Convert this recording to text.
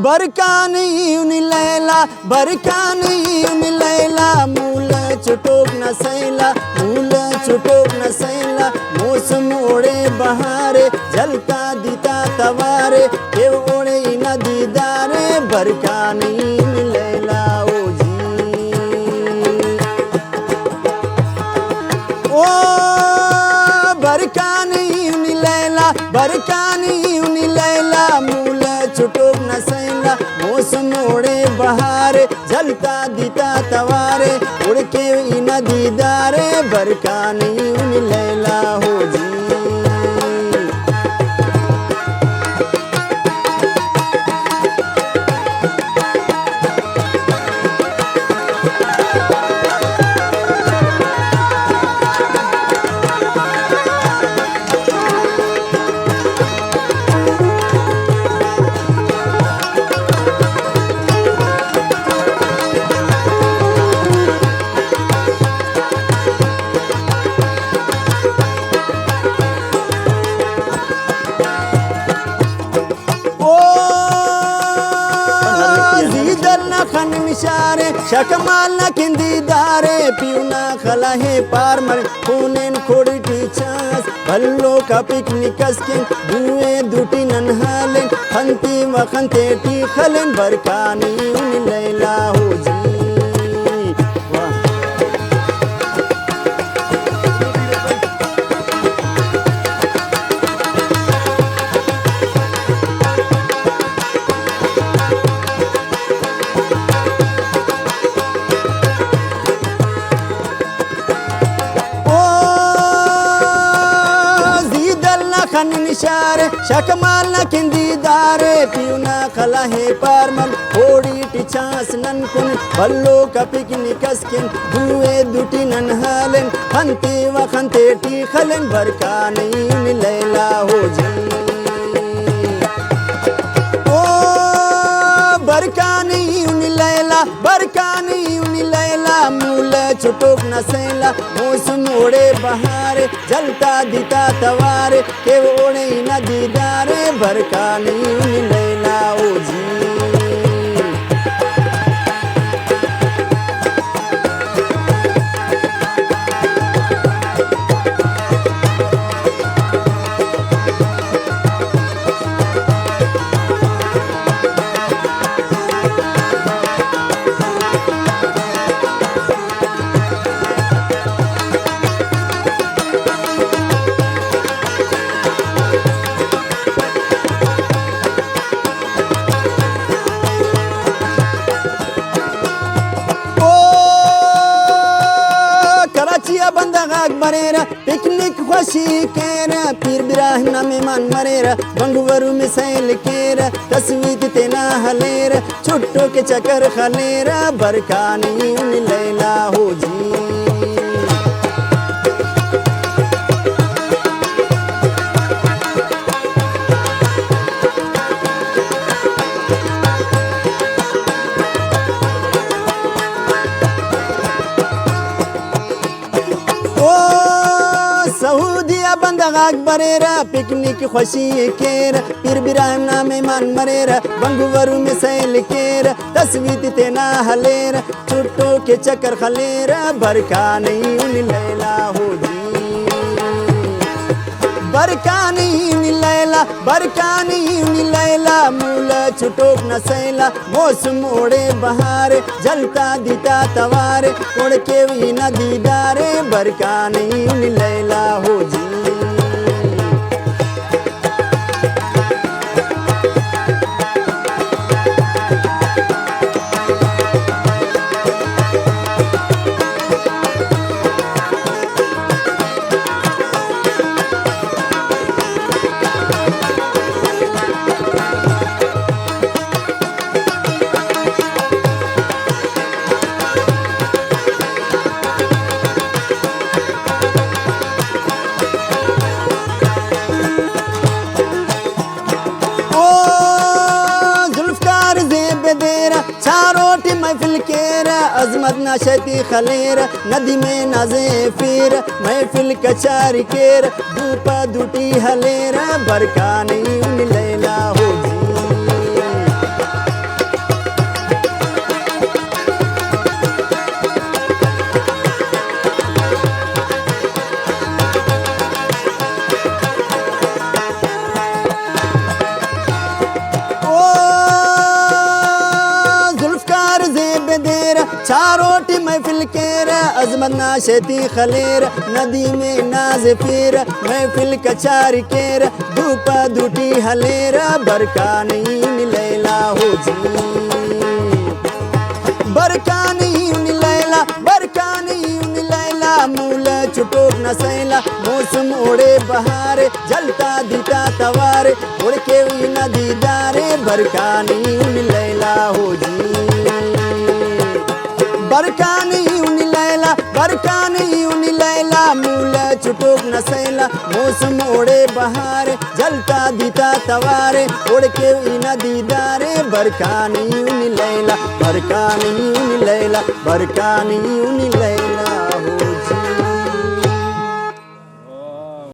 बरकानी उनी लैला बरकानी उनी लैला मूल चुटोक न सैला मूल चुटोक न सैला मौसम ओढ़े बहारे झलका दीता तवारे के ओढ़े न दीदारे बरकानी उनी लैला ओ जी ओ बरकानी उनी लैला बरकानी उनी लैला मूल चुटोक न सैला मौसम ओढ़े बहारे झलका दीता तवारे उड़ के इन दीदारे बरकानी उन लैला हो जी खन मिशारे शकमाल न किंदीदारे पियुना खला है पार मर खूनेन खोड़ी टीचर्स भल्लो का पिकनिकस के दुए दुटी नन्हालेन खंती वखंते टी खलेन बरकानी उन लैला हो जी खन निशारे शकमाल न किंदीदारे पियुना खला है पारमल थोड़ी टिचास नन कुन बल्लो का पिकनिकस किन दुए दुटी नन्हालेन खंती व खंते टी खलेन बरकानी उन लैला हो जी ओ बरकानी उन लैला बरकानी उन लैला मूल चुटोक न सैला मौसम ओढ़े बहारे जलता दीता तवारे के ओढ़े न दीदारे बरकानी उन लैला ओ जी बंदगाग मरेरा पिकनिक खुशी केरा पीर बिराह ना मेहमान मरेरा बंगवरू में सैल केरा तस्वीर तेना हलेरा छुट्टो के चक्कर खलेरा बरकानी उन लैला हो जी सऊदिया बंदगाग बरेरा पिकनिक खुशी केरा पीर बिराह ना मेहमान मरेरा बंगवरू में सैल केरा तस्वीर तेना हलेरा छुट्टो के चक्कर खलेरा बरकानी उन लैला हो जी बरकानी उन लैला बरकानी उन लैला मूल छुटोक न सैला मौसम ओढ़े बहारे जलता दीता तवारे उड़ के न दीदारे बरकानी उन लैला हो जी चारोटी महफिल केरा अजमत नशती खलेरा नदी में नाजे फिर महफिल कचारी केरा धूपा दुटी हलेरा बरकानी उन लैला हो जी चारोटी महफिल केर अजमत ना शेती खलेर नदी में नाज फिर महफिल कचारी केर धूप दूटी हलेर बरकानी लैला हो जी बरकानी लैला बरकानी लैला मूल चुटोक न सैला मौसम ओढ़े बहारे जलता दीता तवारे उड़ के नदी दारे बरकानी लैला हो जी बरकानी लैला मूल चुटोक न सैला मौसम ओढ़े बहारे जलता दीता तवारे उड़ के नदी दारे बरकानी लैला बरकानी लैला बरकानी लैला